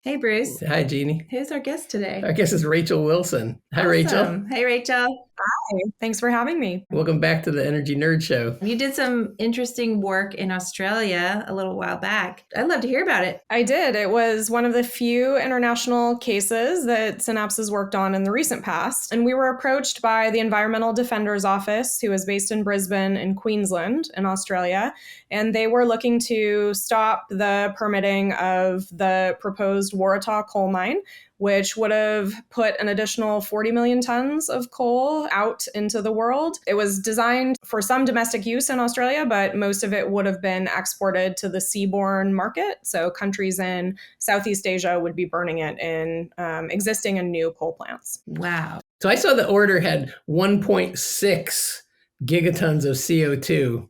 Hey, Bruce. Hi, Jeannie. Who's our guest today? I guess it's Rachel Wilson. Hi, Rachel. Awesome. Hey, Rachel. Hi, thanks for having me. Welcome back to the Energy Nerd Show. You did some interesting work in Australia a little while back. I'd love to hear about it. I did. It was one of the few international cases that Synapse has worked on in the recent past. And we were approached by the Environmental Defender's Office, who is based in Brisbane in Queensland in Australia. And they were looking to stop the permitting of the proposed Waratah coal mine, which would have put an additional 40 million tons of coal out into the world. It was designed for some domestic use in Australia, but most of it would have been exported to the seaborne market. So countries in Southeast Asia would be burning it in existing and new coal plants. Wow. So I saw the order had 1.6 gigatons of CO2.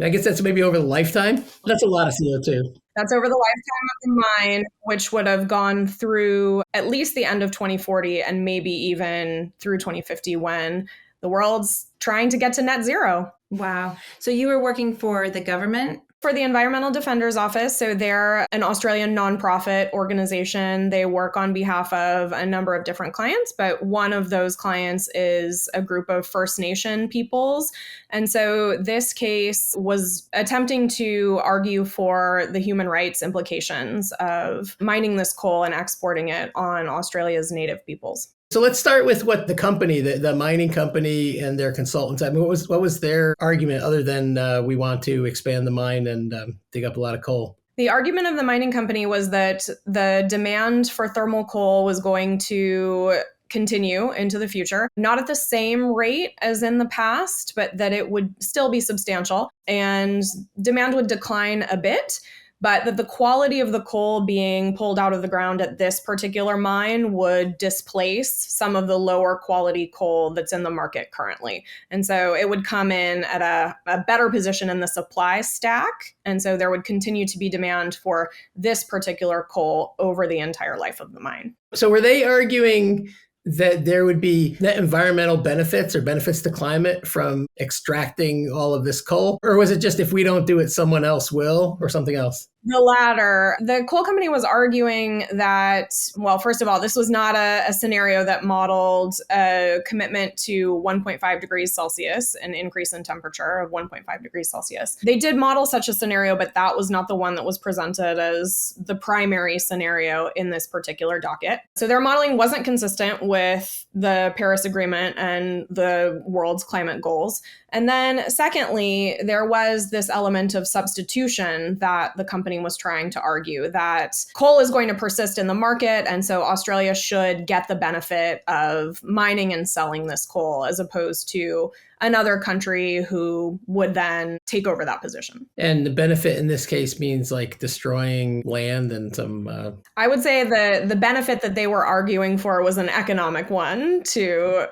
I guess that's maybe over the lifetime. That's a lot of CO2. That's over the lifetime of the mine, which would have gone through at least the end of 2040 and maybe even through 2050 when the world's trying to get to net zero. Wow. So you were working for the government? For the Environmental Defender's Office. So they're an Australian nonprofit organization. They work on behalf of a number of different clients, but one of those clients is a group of First Nation peoples. And so this case was attempting to argue for the human rights implications of mining this coal and exporting it on Australia's native peoples. So let's start with what the company, the mining company and their consultants, I mean, what was their argument other than we want to expand the mine and dig up a lot of coal? The argument of the mining company was that the demand for thermal coal was going to continue into the future, not at the same rate as in the past, but that it would still be substantial and demand would decline a bit. But that the quality of the coal being pulled out of the ground at this particular mine would displace some of the lower quality coal that's in the market currently. And so it would come in at a better position in the supply stack. And so there would continue to be demand for this particular coal over the entire life of the mine. So were they arguing that there would be net environmental benefits or benefits to climate from extracting all of this coal? Or was it just if we don't do it, someone else will, or something else? The latter. The coal company was arguing that, well, first of all, this was not a scenario that modeled a commitment to 1.5 degrees Celsius, an increase in temperature of 1.5 degrees Celsius. They did model such a scenario, but that was not the one that was presented as the primary scenario in this particular docket. So their modeling wasn't consistent with the Paris Agreement and the world's climate goals. And then secondly, there was this element of substitution that the company was trying to argue that coal is going to persist in the market. And so Australia should get the benefit of mining and selling this coal as opposed to another country who would then take over that position. And the benefit in this case means like destroying land and some... I would say the benefit that they were arguing for was an economic one to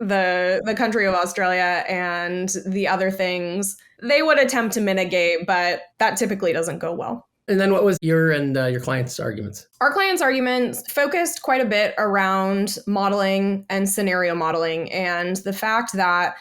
the country of Australia, and the other things they would attempt to mitigate, but that typically doesn't go well. And then what was your and your client's arguments? Our client's arguments focused quite a bit around modeling and scenario modeling, and the fact that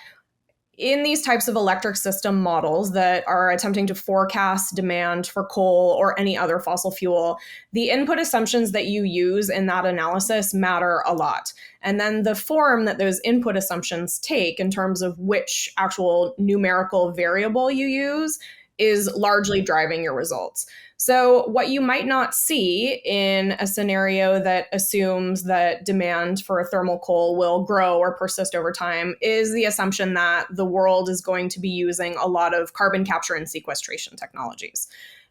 in these types of electric system models that are attempting to forecast demand for coal or any other fossil fuel, the input assumptions that you use in that analysis matter a lot. And then the form that those input assumptions take in terms of which actual numerical variable you use is largely driving your results. So what you might not see in a scenario that assumes that demand for thermal coal will grow or persist over time is the assumption that the world is going to be using a lot of carbon capture and sequestration technologies.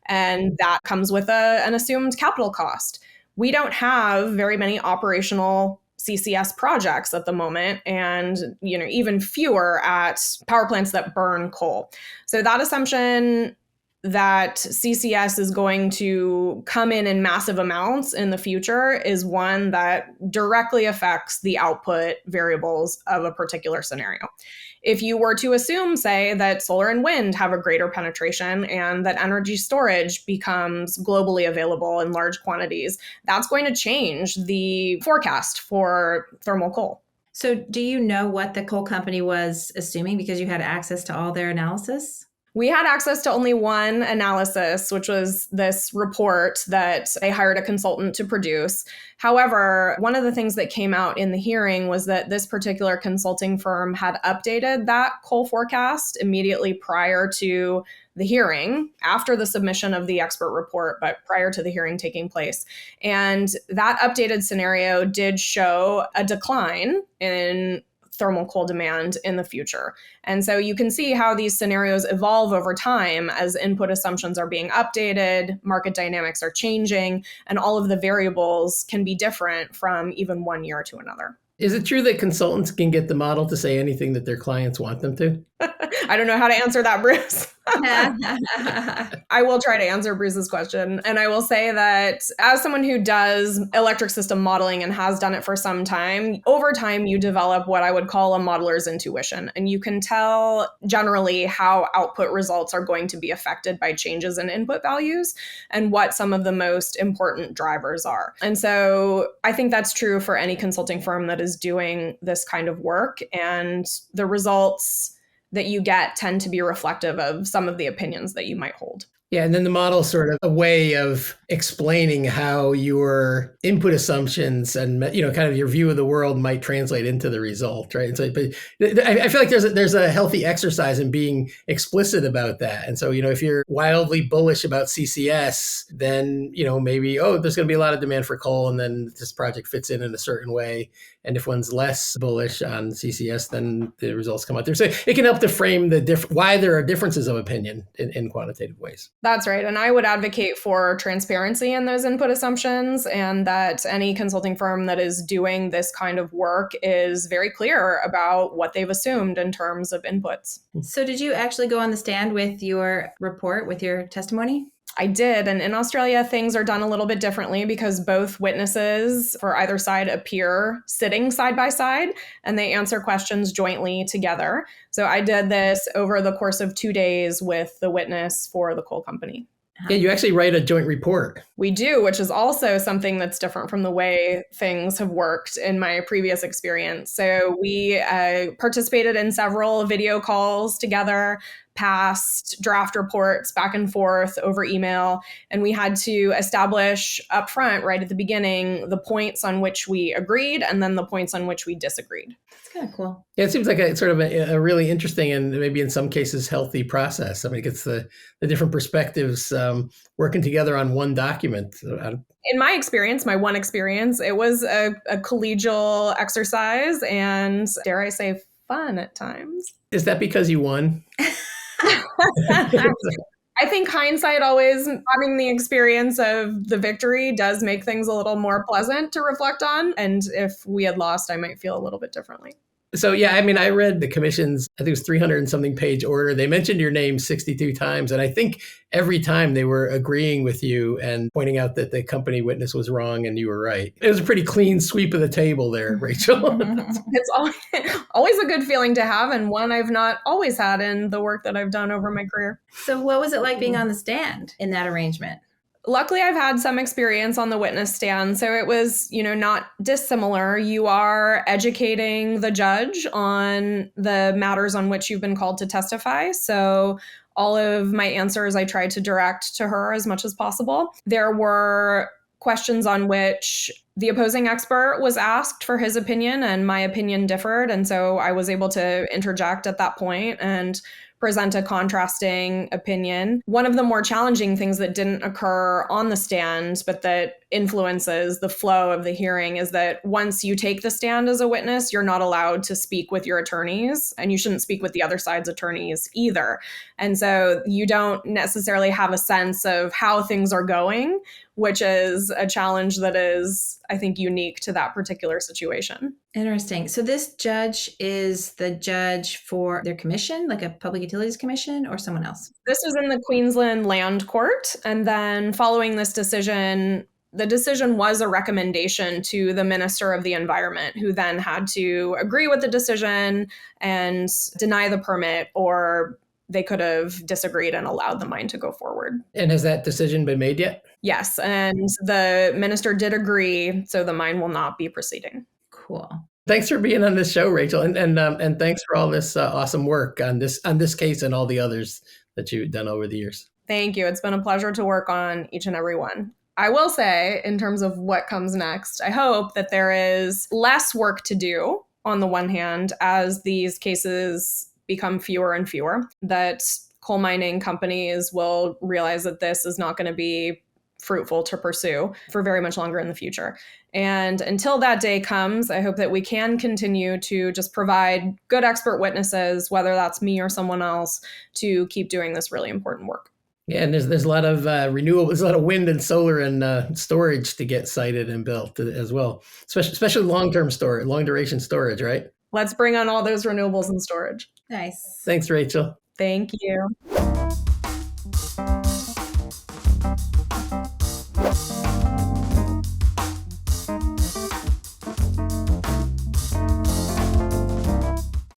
And that comes with an assumed capital cost. We don't have very many operational CCS projects at the moment, and even fewer at power plants that burn coal. So that assumption that CCS is going to come in massive amounts in the future is one that directly affects the output variables of a particular scenario. If you were to assume, say, that solar and wind have a greater penetration and that energy storage becomes globally available in large quantities, that's going to change the forecast for thermal coal. So do you know what the coal company was assuming because you had access to all their analysis? We had access to only one analysis, which was this report that they hired a consultant to produce. However, one of the things that came out in the hearing was that this particular consulting firm had updated that coal forecast immediately prior to the hearing, after the submission of the expert report, but prior to the hearing taking place. And that updated scenario did show a decline in thermal coal demand in the future. And so you can see how these scenarios evolve over time as input assumptions are being updated, market dynamics are changing, and all of the variables can be different from even one year to another. Is it true that consultants can get the model to say anything that their clients want them to? I don't know how to answer that, Bruce. I will try to answer Bruce's question. And I will say that as someone who does electric system modeling and has done it for some time, over time you develop what I would call a modeler's intuition. And you can tell generally how output results are going to be affected by changes in input values and what some of the most important drivers are. And so I think that's true for any consulting firm that is doing this kind of work. And the results that you get tend to be reflective of some of the opinions that you might hold. Yeah, and then the model is sort of a way of explaining how your input assumptions and kind of your view of the world might translate into the result, right? And so, but I feel like there's a healthy exercise in being explicit about that. And so, if you're wildly bullish about CCS, then maybe there's going to be a lot of demand for coal, and then this project fits in a certain way. And if one's less bullish on CCS, then the results come out there. So it can help to frame why there are differences of opinion in quantitative ways. That's right. And I would advocate for transparency in those input assumptions, and that any consulting firm that is doing this kind of work is very clear about what they've assumed in terms of inputs. So did you actually go on the stand with your report, with your testimony? I did. And in Australia, things are done a little bit differently because both witnesses for either side appear sitting side by side and they answer questions jointly together. So I did this over the course of 2 days with the witness for the coal company. Yeah, you actually write a joint report. We do, which is also something that's different from the way things have worked in my previous experience. So we participated in several video calls together, passed draft reports back and forth over email, and we had to establish upfront, right at the beginning, the points on which we agreed and then the points on which we disagreed. That's kind of cool. Yeah, it seems like a sort of a really interesting and maybe in some cases healthy process. I mean, it gets the different perspectives working together on one document. In my experience, my one experience, it was a collegial exercise and, dare I say, fun at times. Is that because you won? I think hindsight, always having the experience of the victory, does make things a little more pleasant to reflect on. And if we had lost, I might feel a little bit differently. So, yeah, I mean, I read the commission's, I think it was 300 and something page order. They mentioned your name 62 times. And I think every time they were agreeing with you and pointing out that the company witness was wrong and you were right. It was a pretty clean sweep of the table there, Rachel. It's always a good feeling to have, and one I've not always had in the work that I've done over my career. So what was it like being on the stand in that arrangement? Luckily, I've had some experience on the witness stand, so it was, not dissimilar. You are educating the judge on the matters on which you've been called to testify. So all of my answers I tried to direct to her as much as possible. There were questions on which the opposing expert was asked for his opinion, and my opinion differed. And so I was able to interject at that point and present a contrasting opinion. One of the more challenging things that didn't occur on the stand, but that influences the flow of the hearing, is that once you take the stand as a witness, you're not allowed to speak with your attorneys, and you shouldn't speak with the other side's attorneys either. And so you don't necessarily have a sense of how things are going, which is a challenge that is, I think, unique to that particular situation. Interesting. So this judge is the judge for their commission, like a public utilities commission, or someone else? This was in the Queensland Land Court. And then following this decision, the decision was a recommendation to the Minister of the Environment, who then had to agree with the decision and deny the permit, or they could have disagreed and allowed the mine to go forward. And has that decision been made yet? Yes, and the minister did agree, so the mine will not be proceeding. Cool. Thanks for being on this show, Rachel, and thanks for all this awesome work on this case and all the others that you've done over the years. Thank you. It's been a pleasure to work on each and every one. I will say, in terms of what comes next, I hope that there is less work to do on the one hand as these cases become fewer and fewer, that coal mining companies will realize that this is not going to be fruitful to pursue for very much longer in the future. And until that day comes, I hope that we can continue to just provide good expert witnesses, whether that's me or someone else, to keep doing this really important work. Yeah, and there's a lot of renewable, there's a lot of wind and solar and storage to get sited and built as well, especially long-term storage, long-duration storage, right? Let's bring on all those renewables and storage. Nice. Thanks, Rachel. Thank you.